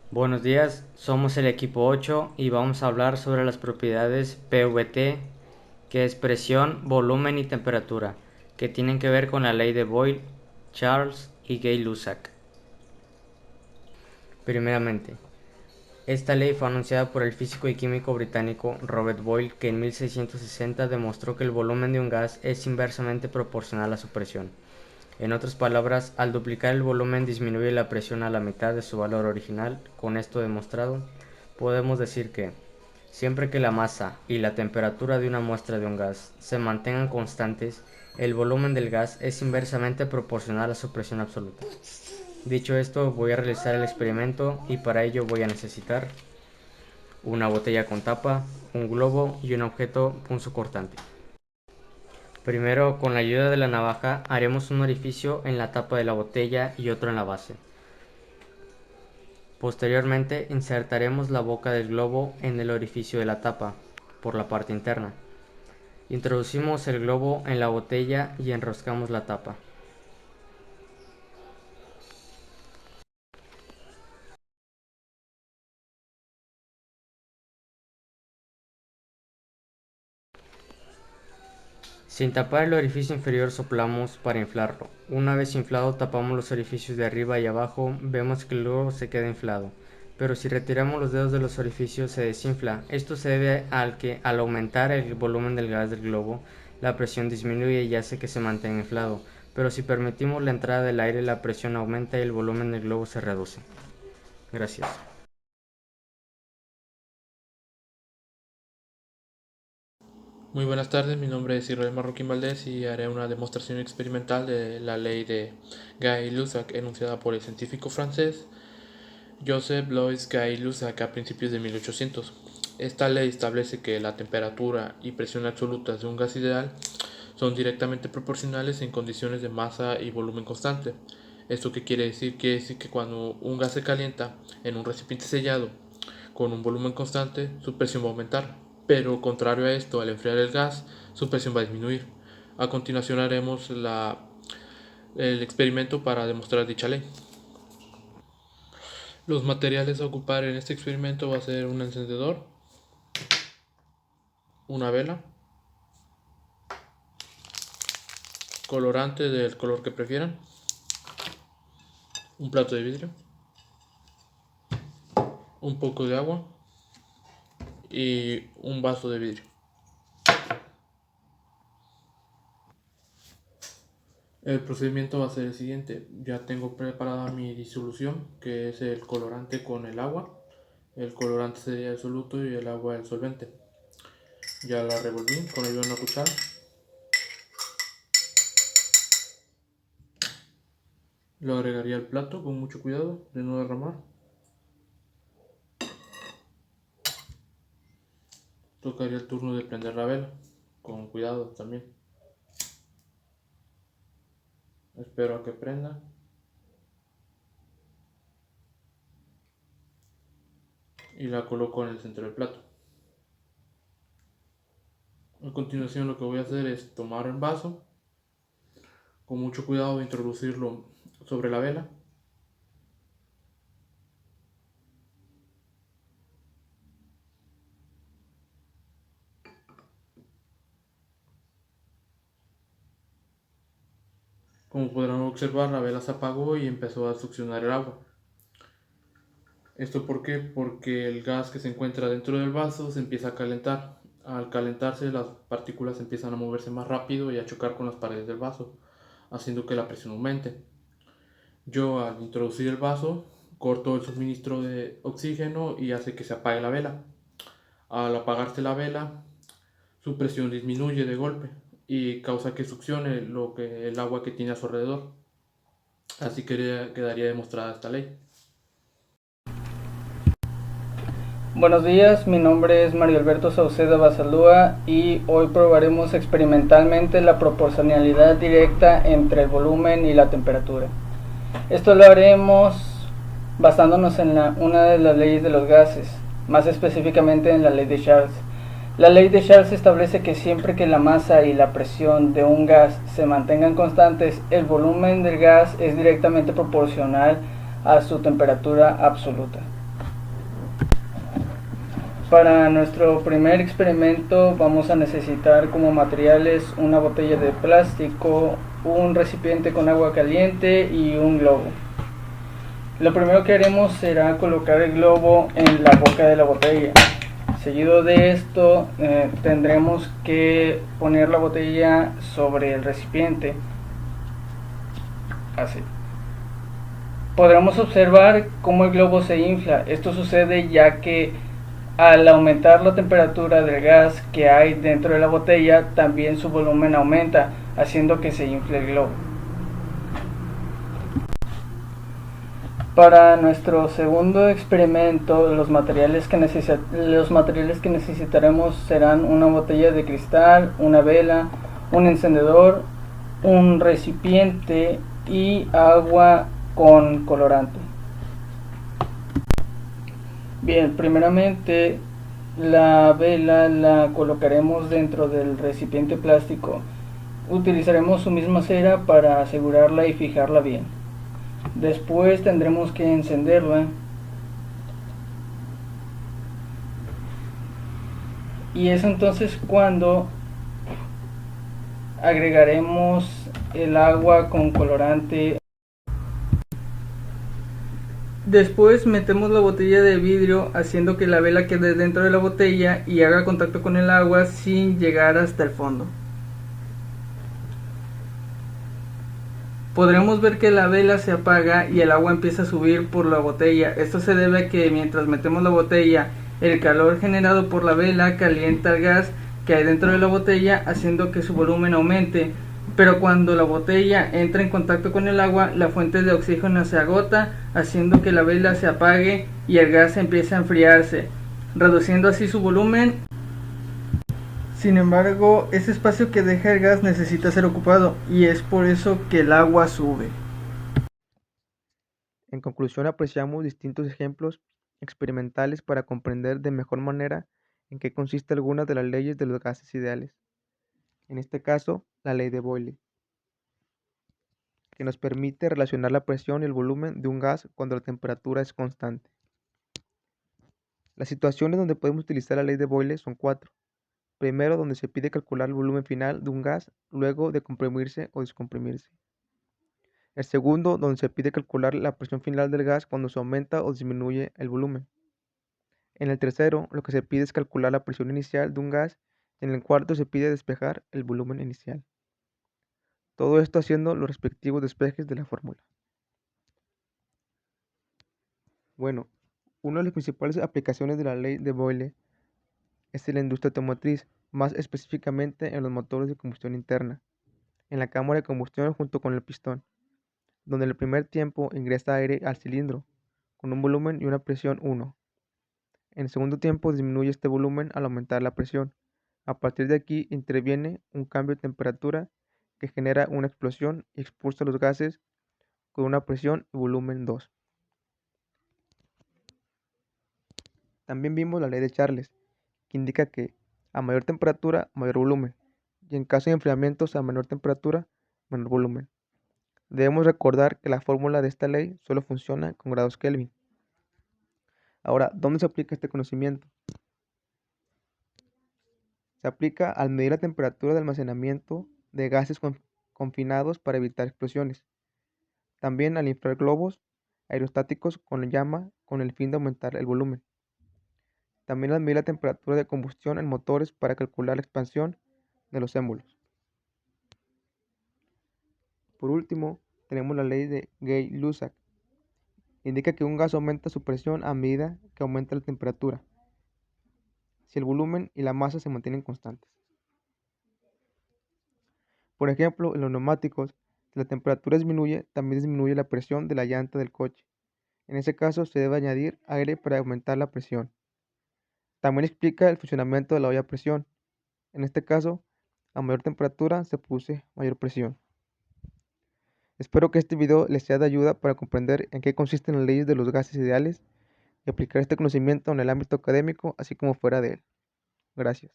Buenos días, somos el equipo 8 y vamos a hablar sobre las propiedades PVT, que es presión, volumen y temperatura, que tienen que ver con la ley de Boyle, Charles y Gay-Lussac. Primeramente, esta ley fue anunciada por el físico y químico británico Robert Boyle, que en 1660 demostró que el volumen de un gas es inversamente proporcional a su presión. En otras palabras, al duplicar el volumen disminuye la presión a la mitad de su valor original. Con esto demostrado, podemos decir que, siempre que la masa y la temperatura de una muestra de un gas se mantengan constantes, el volumen del gas es inversamente proporcional a su presión absoluta. Dicho esto, voy a realizar el experimento y para ello voy a necesitar una botella con tapa, un globo y un objeto punzocortante. Primero, con la ayuda de la navaja, haremos un orificio en la tapa de la botella y otro en la base. Posteriormente, insertaremos la boca del globo en el orificio de la tapa, por la parte interna. Introducimos el globo en la botella y enroscamos la tapa. Sin tapar el orificio inferior soplamos para inflarlo. Una vez inflado tapamos los orificios de arriba y abajo, vemos que el globo se queda inflado. Pero si retiramos los dedos de los orificios se desinfla. Esto se debe al que al aumentar el volumen del gas del globo, la presión disminuye y hace que se mantenga inflado. Pero si permitimos la entrada del aire, la presión aumenta y el volumen del globo se reduce. Gracias. Muy buenas tardes, mi nombre es Israel Marroquín Valdés y haré una demostración experimental de la ley de Gay-Lussac enunciada por el científico francés Joseph Louis Gay-Lussac a principios de 1800. Esta ley establece que la temperatura y presión absolutas de un gas ideal son directamente proporcionales en condiciones de masa y volumen constante. ¿Esto qué quiere decir? Quiere decir que cuando un gas se calienta en un recipiente sellado con un volumen constante, su presión va a aumentar, pero contrario a esto, al enfriar el gas, su presión va a disminuir. A continuación haremos el experimento para demostrar dicha ley. Los materiales a ocupar en este experimento va a ser un encendedor, una vela, colorante del color que prefieran, un plato de vidrio, un poco de agua y un vaso de vidrio. El procedimiento va a ser el siguiente. Ya tengo preparada mi disolución, que es el colorante con el agua. El colorante sería el soluto y el agua el solvente. Ya la revolví con ayuda de una cuchara. Lo agregaría al plato con mucho cuidado de no derramar. Tocaría el turno de prender la vela, con cuidado también. Espero a que prenda. Y la coloco en el centro del plato. A continuación lo que voy a hacer es tomar el vaso, con mucho cuidado de introducirlo sobre la vela. Como podrán observar, la vela se apagó y empezó a succionar el agua. ¿Esto por qué? Porque el gas que se encuentra dentro del vaso se empieza a calentar. Al calentarse, las partículas empiezan a moverse más rápido y a chocar con las paredes del vaso, haciendo que la presión aumente. Yo, al introducir el vaso, corto el suministro de oxígeno y hace que se apague la vela. Al apagarse la vela, su presión disminuye de golpe y causa que succione el agua que tiene a su alrededor. Así que quedaría demostrada esta ley. Buenos días, mi nombre es Mario Alberto Sauceda Basalúa y hoy probaremos experimentalmente la proporcionalidad directa entre el volumen y la temperatura. Esto lo haremos basándonos en una de las leyes de los gases, más específicamente en la ley de Charles. La ley de Charles establece que siempre que la masa y la presión de un gas se mantengan constantes, el volumen del gas es directamente proporcional a su temperatura absoluta. Para nuestro primer experimento vamos a necesitar como materiales una botella de plástico, un recipiente con agua caliente y un globo. Lo primero que haremos será colocar el globo en la boca de la botella. Seguido de esto tendremos que poner la botella sobre el recipiente. Así. Podremos observar cómo el globo se infla. Esto sucede ya que al aumentar la temperatura del gas que hay dentro de la botella, también su volumen aumenta, haciendo que se infle el globo. Para nuestro segundo experimento, los materiales que necesitaremos serán una botella de cristal, una vela, un encendedor, un recipiente y agua con colorante. Bien, primeramente la vela la colocaremos dentro del recipiente plástico. Utilizaremos su misma cera para asegurarla y fijarla bien. Después tendremos que encenderla y es entonces cuando agregaremos el agua con colorante. Después metemos la botella de vidrio haciendo que la vela quede dentro de la botella y haga contacto con el agua sin llegar hasta el fondo. Podremos ver que la vela se apaga y el agua empieza a subir por la botella. Esto se debe a que mientras metemos la botella, el calor generado por la vela calienta el gas que hay dentro de la botella, haciendo que su volumen aumente. Pero cuando la botella entra en contacto con el agua, la fuente de oxígeno se agota, haciendo que la vela se apague y el gas empiece a enfriarse, reduciendo así su volumen. Sin embargo, ese espacio que deja el gas necesita ser ocupado y es por eso que el agua sube. En conclusión, apreciamos distintos ejemplos experimentales para comprender de mejor manera en qué consiste algunas de las leyes de los gases ideales. En este caso, la ley de Boyle, que nos permite relacionar la presión y el volumen de un gas cuando la temperatura es constante. Las situaciones donde podemos utilizar la ley de Boyle son cuatro. Primero, donde se pide calcular el volumen final de un gas luego de comprimirse o descomprimirse. El segundo, donde se pide calcular la presión final del gas cuando se aumenta o disminuye el volumen. En el tercero, lo que se pide es calcular la presión inicial de un gas. En el cuarto se pide despejar el volumen inicial. Todo esto haciendo los respectivos despejes de la fórmula. Bueno, una de las principales aplicaciones de la ley de Boyle es en la industria automotriz, más específicamente en los motores de combustión interna, en la cámara de combustión junto con el pistón, donde en el primer tiempo ingresa aire al cilindro, con un volumen y una presión 1. En el segundo tiempo disminuye este volumen al aumentar la presión. A partir de aquí interviene un cambio de temperatura que genera una explosión y expulsa los gases con una presión y volumen 2. También vimos la ley de Charles, que indica que a mayor temperatura, mayor volumen, y en caso de enfriamientos a menor temperatura, menor volumen. Debemos recordar que la fórmula de esta ley solo funciona con grados Kelvin. Ahora, ¿dónde se aplica este conocimiento? Se aplica al medir la temperatura de almacenamiento de gases confinados para evitar explosiones. También al inflar globos aerostáticos con llama con el fin de aumentar el volumen. También al medir la temperatura de combustión en motores para calcular la expansión de los émbolos. Por último, tenemos la ley de Gay-Lussac. Indica que un gas aumenta su presión a medida que aumenta la temperatura, si el volumen y la masa se mantienen constantes. Por ejemplo, en los neumáticos, si la temperatura disminuye, también disminuye la presión de la llanta del coche. En ese caso, se debe añadir aire para aumentar la presión. También explica el funcionamiento de la olla a presión. En este caso, a mayor temperatura se produce mayor presión. Espero que este video les sea de ayuda para comprender en qué consisten las leyes de los gases ideales y aplicar este conocimiento en el ámbito académico, así como fuera de él. Gracias.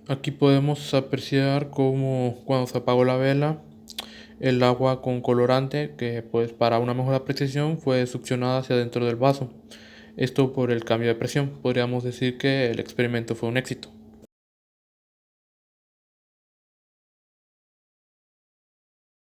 Aquí podemos apreciar cómo cuando se apagó la vela, el agua con colorante, que pues para una mejor apreciación fue succionada hacia dentro del vaso. Esto por el cambio de presión. Podríamos decir que el experimento fue un éxito.